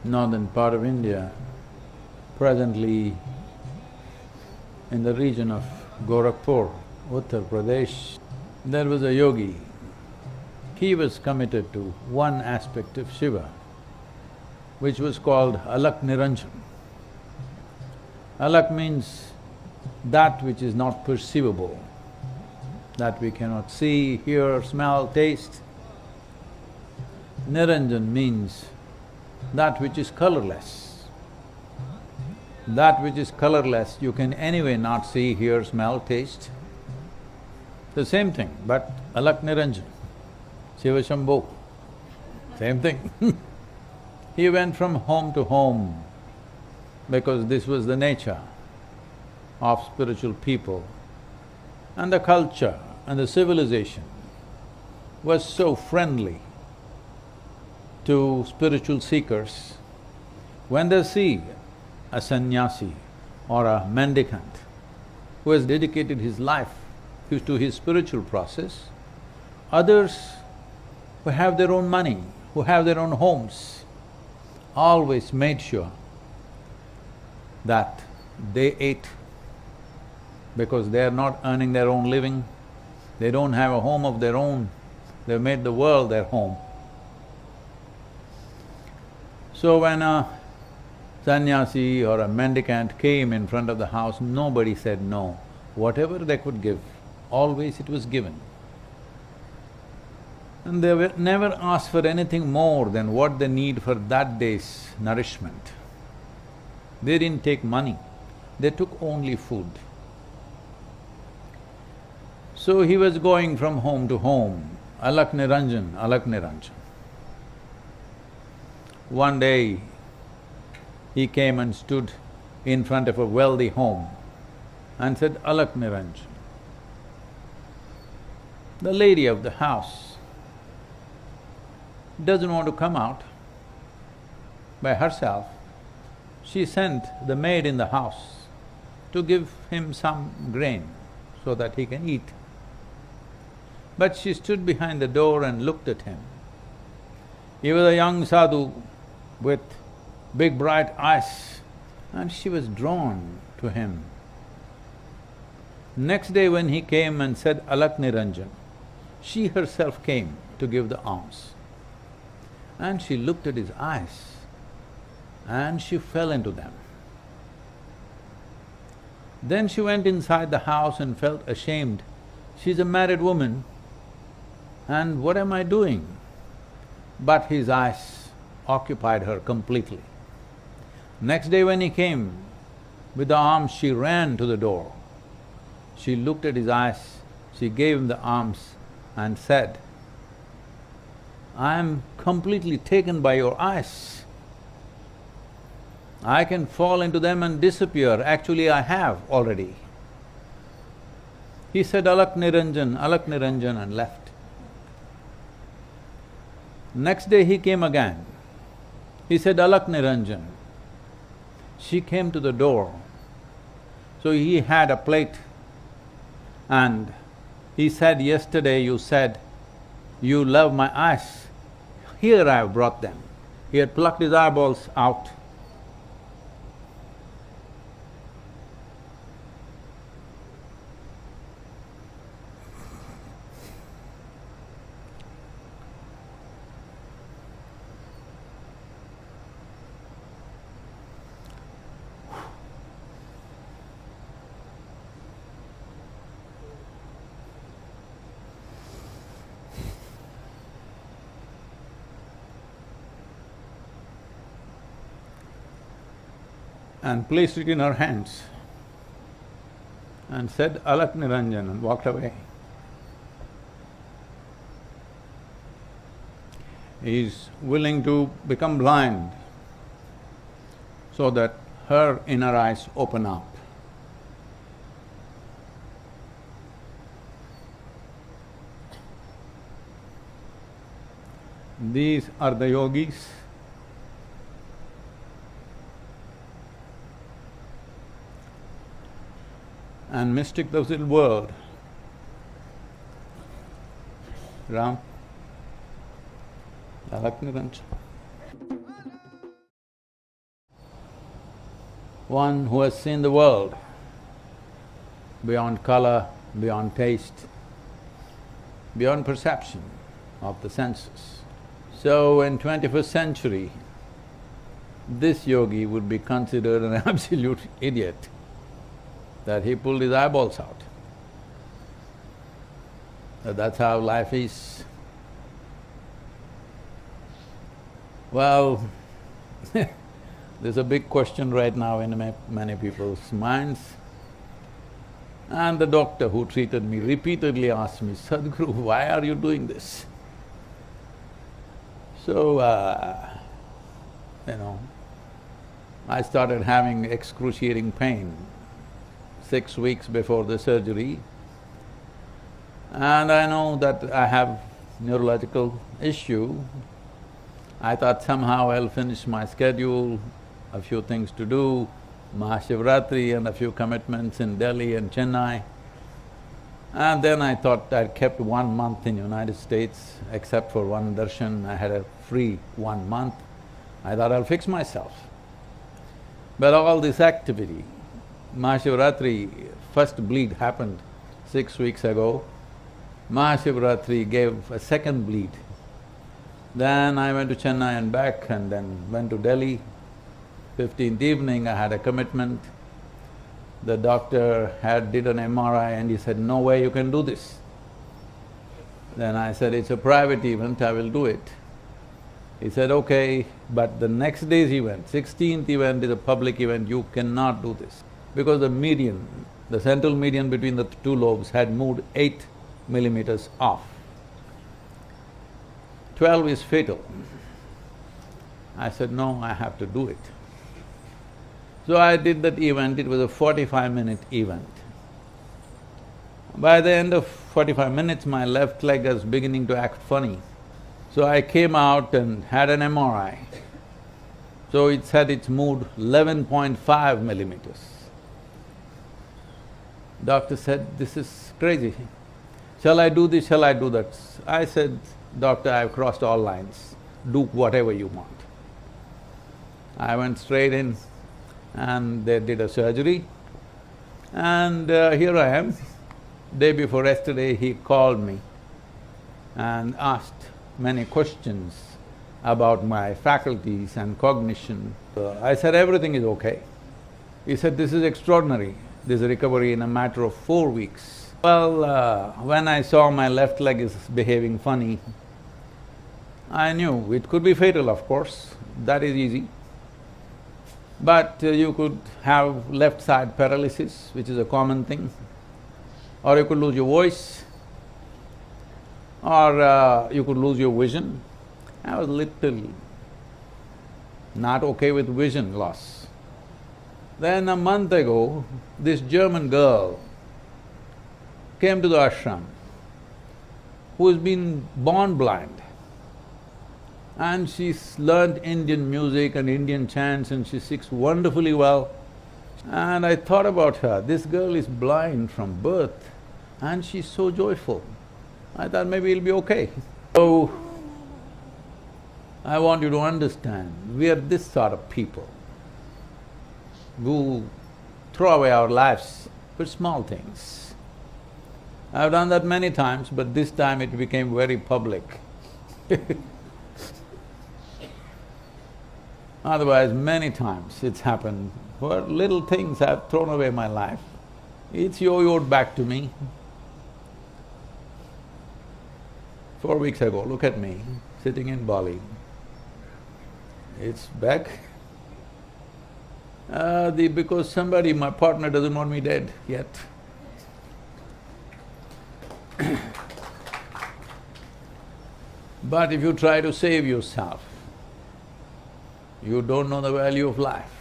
northern part of India, presently in the region of Gorakhpur, Uttar Pradesh, there was a yogi. He was committed to one aspect of Shiva, which was called Alak Niranjan. Alak means that which is not perceivable, that we cannot see, hear, smell, taste. Niranjan means that which is colorless. That which is colorless, you can anyway not see, hear, smell, taste. The same thing, but Alak Niranjan, Shiva Shambhu, same thing He went from home to home because this was the nature of spiritual people. And the culture and the civilization was so friendly to spiritual seekers. When they see a sannyasi or a mendicant who has dedicated his life to his spiritual process, others who have their own money, who have their own homes, always made sure that they ate, because they are not earning their own living, they don't have a home of their own, they've made the world their home. So when a sannyasi or a mendicant came in front of the house, nobody said no. Whatever they could give, always it was given. And they were never asked for anything more than what they need for that day's nourishment. They didn't take money, they took only food. So he was going from home to home, Alak Niranjan, Alak Niranjan. One day, he came and stood in front of a wealthy home and said, Alak Niranjan. The lady of the house doesn't want to come out by herself. She sent the maid in the house to give him some grain so that he can eat. But she stood behind the door and looked at him. He was a young sadhu with big bright eyes, and she was drawn to him. Next day when he came and said Alak Niranjan, she herself came to give the alms. And she looked at his eyes and she fell into them. Then she went inside the house and felt ashamed. She's a married woman and what am I doing? But his eyes occupied her completely. Next day when he came with the alms, she ran to the door. She looked at his eyes, she gave him the alms and said, I am completely taken by your eyes. I can fall into them and disappear, actually I have already. He said, Alak Niranjan and left. Next day he came again. He said, Alak Niranjan. She came to the door. So he had a plate and he said, yesterday you said, you love my eyes. Here I have brought them. He had plucked his eyeballs out. And placed it in her hands and said, Alak Niranjan, and walked away. He is willing to become blind so that her inner eyes open up. These are the yogis and mystic of the world. Ram, Alak Niranjan. one who has seen the world beyond color, beyond taste, beyond perception of the senses. So in 21st century, this yogi would be considered an absolute idiot, that he pulled his eyeballs out. That's how life is. Well, there's a big question right now in many people's minds. And the doctor who treated me repeatedly asked me, Sadguru, why are you doing this? So, I started having excruciating pain 6 weeks before the surgery. And I know that I have neurological issue. I thought somehow I'll finish my schedule, a few things to do, Mahashivratri and a few commitments in Delhi and Chennai. And then I thought I'd kept 1 month in United States, except for one darshan, I had a free 1 month. I thought I'll fix myself. But all this activity, Mahashivratri, first bleed happened 6 weeks ago. Mahashivratri gave a second bleed. Then I went to Chennai and back and then went to Delhi. 15th evening I had a commitment. The doctor did an MRI and he said, no way you can do this. Then I said, it's a private event, I will do it. He said, okay, but the next day's event, 16th event is a public event, you cannot do this. Because the median, the central median between the two lobes had moved 8 millimeters off. 12 is fatal. I said, no, I have to do it. So I did that event, it was a 45-minute event. By the end of 45 minutes, my left leg was beginning to act funny. So I came out and had an MRI. So it said it's moved 11.5 millimeters. Doctor said, this is crazy. Shall I do this, shall I do that? I said, doctor, I've crossed all lines, do whatever you want. I went straight in and they did a surgery and here I am. Day before yesterday, he called me and asked many questions about my faculties and cognition. I said, everything is okay. He said, this is extraordinary, this recovery in a matter of 4 weeks. Well, when I saw my left leg is behaving funny, I knew it could be fatal, of course, that is easy. But you could have left side paralysis, which is a common thing, or you could lose your voice, or you could lose your vision. I was little not okay with vision loss. Then a month ago, this German girl came to the ashram who has been born blind. And she's learned Indian music and Indian chants and she sings wonderfully well. And I thought about her, this girl is blind from birth and she's so joyful. I thought maybe it'll be okay. So, I want you to understand, we are this sort of people who throw away our lives for small things. I've done that many times, but this time it became very public. Otherwise, many times it's happened, for little things I've thrown away my life. It's yo-yoed back to me. 4 weeks ago, look at me, sitting in Bali. It's back. Because somebody, my partner doesn't want me dead yet. But if you try to save yourself, you don't know the value of life.